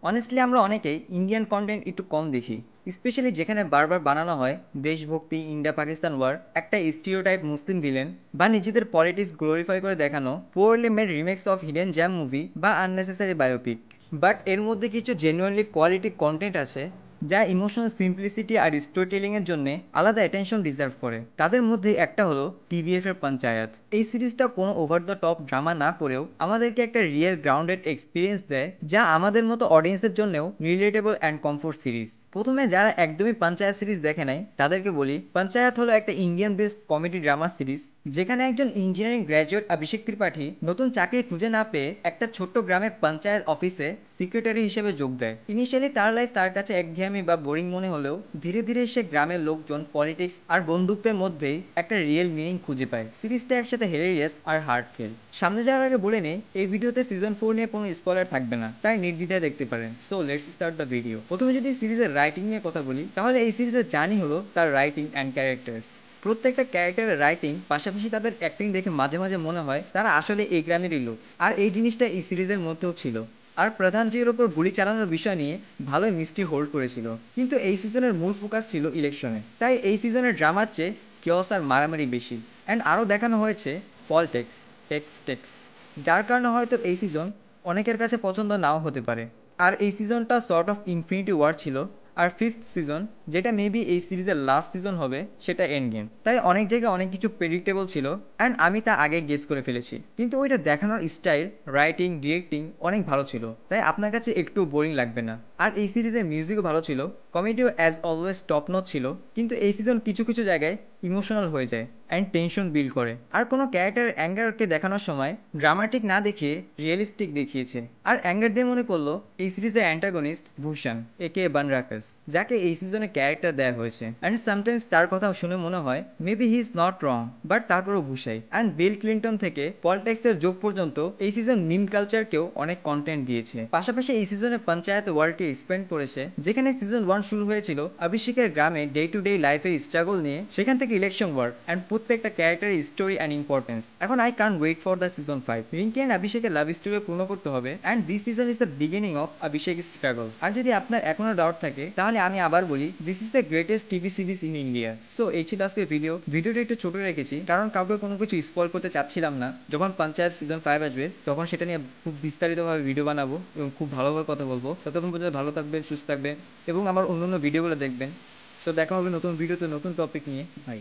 Honestly আমরা অনেকেই Indian content একটু কম দেখি, স্পেশালি যেখানে বারবার বানানো হয় দেশভক্তি, ইন্ডিয়া পাকিস্তান ওয়ার, একটা স্টিরিওটাইপ মুসলিম ভিলেন, বা নিজেদের পলিটিক্স গ্লোরিফাই করে দেখানো poorly made remakes of hidden gem movie বা আননেসেসারি বায়োপিক। বাট এর মধ্যে কিছু জেনুইনলি কোয়ালিটি কন্টেন্ট আছে যা ইমোশনাল সিম্পলিসিটি আর স্টোরি টেলিংয়ের জন্য আলাদা অ্যাটেনশন ডিজার্ভ করে। তাদের মধ্যে একটা হলো টিভিএফ এর পঞ্চায়েত। এই সিরিজটা কোনো ওভার দ্য টপ ড্রামা না করেও আমাদেরকে একটা রিয়েল গ্রাউন্ডেড এক্সপিরিয়েন্স দেয়, যা আমাদের মতো অডিয়েন্সের জন্যও রিলেটেবল অ্যান্ড কমফোর্ট সিরিজ। প্রথমে যারা একদমই পঞ্চায়েত সিরিজ দেখে নাই তাদেরকে বলি, পঞ্চায়েত হলো একটা Indian based comedy drama series যেখানে একজন ইঞ্জিনিয়ারিং গ্র্যাজুয়েট অভিষেক ত্রিপাঠী নতুন চাকরি খুঁজে না পেয়ে একটা ছোট্ট গ্রামে পঞ্চায়েত অফিসে সেক্রেটারি হিসেবে যোগ দেয়। ইনিশিয়ালি তার লাইফ তার কাছে একঘেয়েমি বা বোরিং মনে হলেও ধীরে ধীরে সে গ্রামের লোকজন, পলিটিক্স আর বন্ধুত্বের মধ্যেই একটা রিয়েল মিনিং খুঁজে পায়। সিরিজটা একসাথে হিলেরিয়াস আর হার্টফেল। সামনে যাওয়ার আগে বলে নেই, এই ভিডিওতে সিজন 4 নিয়ে কোনো স্পয়লার থাকবে না, তাই নির্দ্বিধায় দেখতে পারেন। So let's start the video. প্রথমে যদি সিরিজের রাইটিং নিয়ে কথা বলি, তাহলে এই সিরিজের জার্নি হলো তার রাইটিং অ্যান্ড ক্যারেক্টার্স। প্রত্যেকটা ক্যারেক্টারের রাইটিং পাশাপাশি তাদের অ্যাক্টিং দেখে মাঝে মাঝে মনে হয় তারা আসলে এই গ্রামেরই লোক, আর এই জিনিসটা এই সিরিজের মধ্যেও ছিল। আর প্রধানজির ওপর গুলি চালানোর বিষয় নিয়ে ভালোই মিষ্টি হোল্ড করেছিল। কিন্তু এই সিজনের মূল ফোকাস ছিল ইলেকশনে, তাই এই সিজনের ড্রামার চেয়ে কিয়স আর মারামারি বেশি। অ্যান্ড আরও দেখানো হয়েছে পলটেক্স, টেক্স, যার কারণে হয়তো এই সিজন অনেকের কাছে পছন্দ নাও হতে পারে। আর এই সিজনটা সর্ট অফ ইনফিনিটি ওয়ার ছিল। আর ফিফথ সিজন, যেটা মেবি এই সিরিজের লাস্ট সিজন হবে, সেটা এন্ড গেম। তাই অনেক জায়গায় অনেক কিছু প্রেডিক্টেবল ছিল, অ্যান্ড আমি তা আগে গেস করে ফেলেছি। কিন্তু ওইটা দেখানোর স্টাইল, রাইটিং, ডিরেক্টিং অনেক ভালো ছিল, তাই আপনার কাছে একটু বোরিং লাগবে না। আর এই সিরিজের মিউজিকও ভালো ছিল, কমেডিও অ্যাজ অলওয়েজ টপ নচ ছিল। কিন্তু এই সিজন কিছু কিছু জায়গায় ইমোশনাল হয়ে যায় অ্যান্ড টেনশন বিল্ড করে। আর কোনো ক্যারেক্টারের অ্যাঙ্গারকে দেখানোর সময় ড্রামাটিক না দেখিয়ে রিয়েলিস্টিক দেখিয়েছে। আর অ্যাঙ্গার দিয়ে মনে করলো এই সিরিজের অ্যান্টাগনিস্ট ভূষণ, একে বানরাকাস, যাকে এই সিজনে ক্যারেক্টার দেওয়া হয়েছে। অ্যান্ড সামটাইমস তার কথা শুনে মনে হয় maybe he is not wrong, but তারপরও ভূষাই। অ্যান্ড বিল ক্লিন্টন থেকে পলিটিক্সের যোগ পর্যন্ত এই সিজন মিম কালচারকেও অনেক কন্টেন্ট দিয়েছে। পাশাপাশি এই সিজনে পঞ্চায়েত ওয়ার্ল্ডকে এক্সপ্যান্ড করেছে, যেখানে সিজন 1 শুরু হয়েছিল অভিষেকের গ্রামে ডে টু ডে লাইফের স্ট্রাগল নিয়ে, সেখান থেকে ইলেকশন ওয়ার অ্যান্ড প্রত্যেকটা ক্যারেক্টারের স্টোরি অ্যান্ড ইম্পর্টেন্স। এখন I can't wait for the season 5। Rinki and অভিষেকের লাভ স্টোরি পূর্ণ করতে হবে, and this season is the beginning of Abhishek struggle. আর যদি আপনার এখনো ডাউট থাকে, তাহলে আমি আবার বলি, this is the greatest TV series in India. So এই ছিল আজকের ভিডিওটা একটু ছোট রেখেছি, কারণ কাউকে কোনো কিছু স্পয়েল করতে চাচ্ছিলাম না। যখন পঞ্চায়েত সিজন 5 আসবে, তখন সেটা নিয়ে খুব বিস্তারিতভাবে ভিডিও বানাবো এবং খুব ভালোভাবে কথা বলবো। ততক্ষণ পর্যন্ত ভালো থাকবেন, সুস্থ থাকবেন এবং আমার অন্যান্য ভিডিওগুলো দেখবেন। সো দেখা হবে নতুন ভিডিওতে নতুন টপিক নিয়ে। বাই।